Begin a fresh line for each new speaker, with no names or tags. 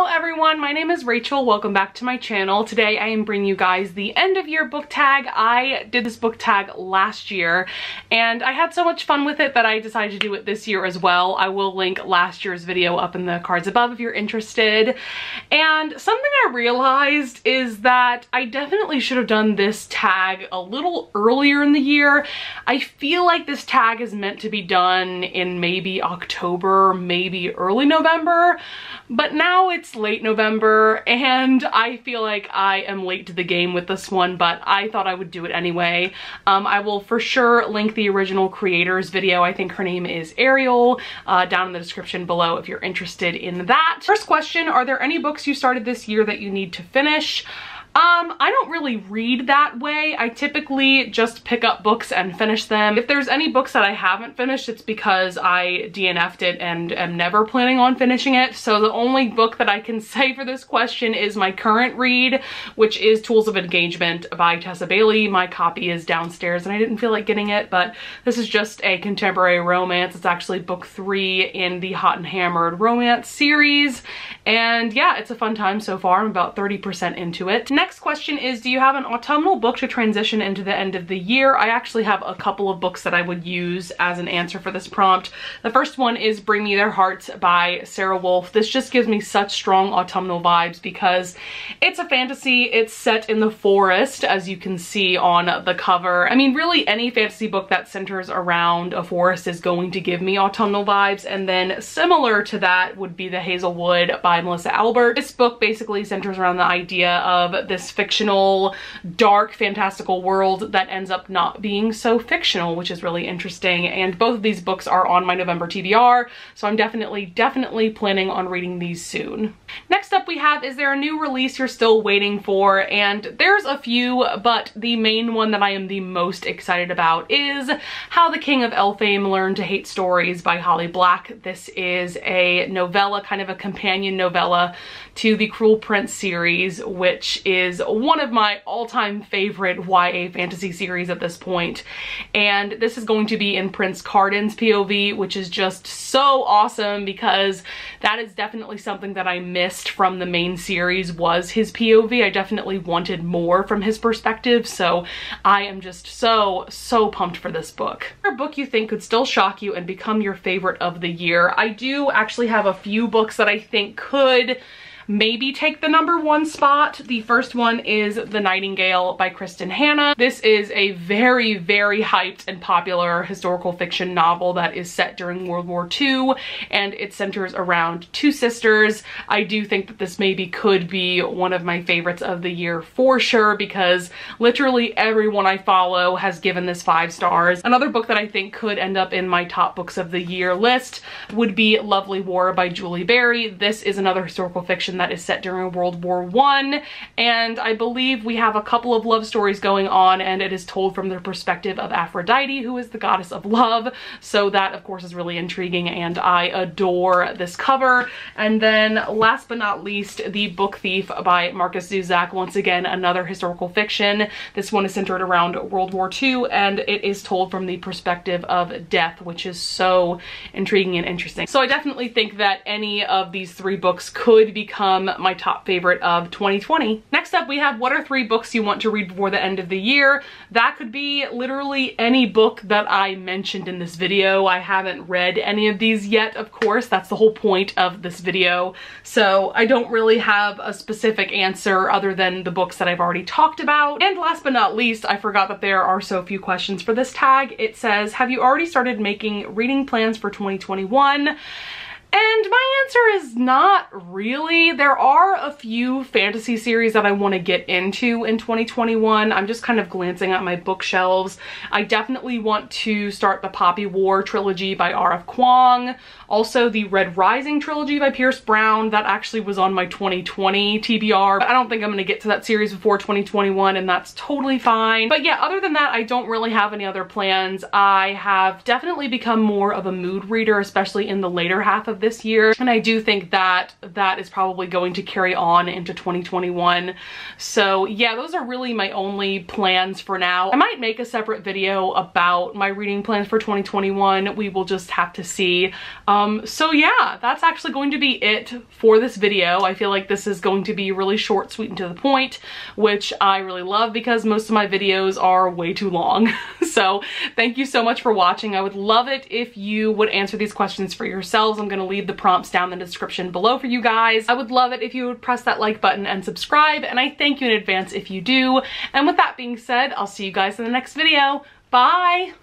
everyone, my name is Rachel. Welcome back to my channel. Today I am bringing you guys the end of year book tag. I did this book tag last year and I had so much fun with it that I decided to do it this year as well. I will link last year's video up in the cards above if you're interested. And something I realized is that I definitely should have done this tag a little earlier in the year. I feel like this tag is meant to be done in maybe October, maybe early November, but now it's late November and I feel like I am late to the game with this one, but I thought I would do it anyway. I will for sure link the original creator's video. I think her name is Ariel, down in the description below if you're interested in that. First question, are there any books you started this year that you need to finish? I don't really read that way. I typically just pick up books and finish them. If there's any books that I haven't finished, it's because I DNF'd it and am never planning on finishing it. So the only book that I can say for this question is my current read, which is Tools of Engagement by Tessa Bailey. My copy is downstairs and I didn't feel like getting it, but this is just a contemporary romance. It's actually book 3 in the Hot and Hammered romance series. And yeah, it's a fun time so far. I'm about 30% into it. Next question is, do you have an autumnal book to transition into the end of the year? I actually have a couple of books that I would use as an answer for this prompt. The first one is Bring Me Their Hearts by Sarah Wolf. This just gives me such strong autumnal vibes because it's a fantasy. It's set in the forest, as you can see on the cover. I mean, really any fantasy book that centers around a forest is going to give me autumnal vibes, and then similar to that would be The Hazelwood by Melissa Albert. This book basically centers around the idea of this fictional, dark, fantastical world that ends up not being so fictional, which is really interesting. And both of these books are on my November TBR, so I'm definitely planning on reading these soon. Next up we have, is there a new release you're still waiting for? And there's a few, but the main one that I am the most excited about is How the King of Elfame Learned to Hate Stories by Holly Black. This is a novella, kind of a companion novella to the Cruel Prince series, which is one of my all-time favorite YA fantasy series at this point. And this is going to be in Prince Cardan's POV, which is just so awesome because that is definitely something that I missed from the main series, was his POV. I definitely wanted more from his perspective, so I am just so pumped for this book. A book you think could still shock you and become your favorite of the year? I do actually have a few books that I think could maybe take the #1 spot. The first one is The Nightingale by Kristen Hanna. This is a very hyped and popular historical fiction novel that is set during World War II, and it centers around two sisters. I do think that this maybe could be one of my favorites of the year for sure, because literally everyone I follow has given this 5 stars. Another book that I think could end up in my top books of the year list would be Lovely War by Julie Berry. This is another historical fiction that is set during World War I, and I believe we have a couple of love stories going on, and it is told from the perspective of Aphrodite, who is the goddess of love. So that of course is really intriguing and I adore this cover. And then last but not least, The Book Thief by Marcus Zusak. Once again, another historical fiction. This one is centered around World War II and it is told from the perspective of death, which is so intriguing and interesting. So I definitely think that any of these 3 books could become my top favorite of 2020. Next up we have, what are 3 books you want to read before the end of the year? That could be literally any book that I mentioned in this video. I haven't read any of these yet, of course. That's the whole point of this video. So I don't really have a specific answer other than the books that I've already talked about. And last but not least, I forgot that there are so few questions for this tag. It says, have you already started making reading plans for 2021? And my answer is not really. There are a few fantasy series that I want to get into in 2021. I'm just kind of glancing at my bookshelves. I definitely want to start the Poppy War trilogy by R.F. Kuang. Also the Red Rising trilogy by Pierce Brown. That actually was on my 2020 TBR. But I don't think I'm going to get to that series before 2021, and that's totally fine. But yeah, other than that, I don't really have any other plans. I have definitely become more of a mood reader, especially in the later half of this year. And I do think that that is probably going to carry on into 2021. So yeah, those are really my only plans for now. I might make a separate video about my reading plans for 2021. We will just have to see. So yeah, that's actually going to be it for this video. I feel like this is going to be really short, sweet, and to the point, which I really love because most of my videos are way too long. So thank you so much for watching. I would love it if you would answer these questions for yourselves. I'm going to leave the prompts down in the description below for you guys. I would love it if you would press that like button and subscribe, and I thank you in advance if you do. And with that being said, I'll see you guys in the next video. Bye!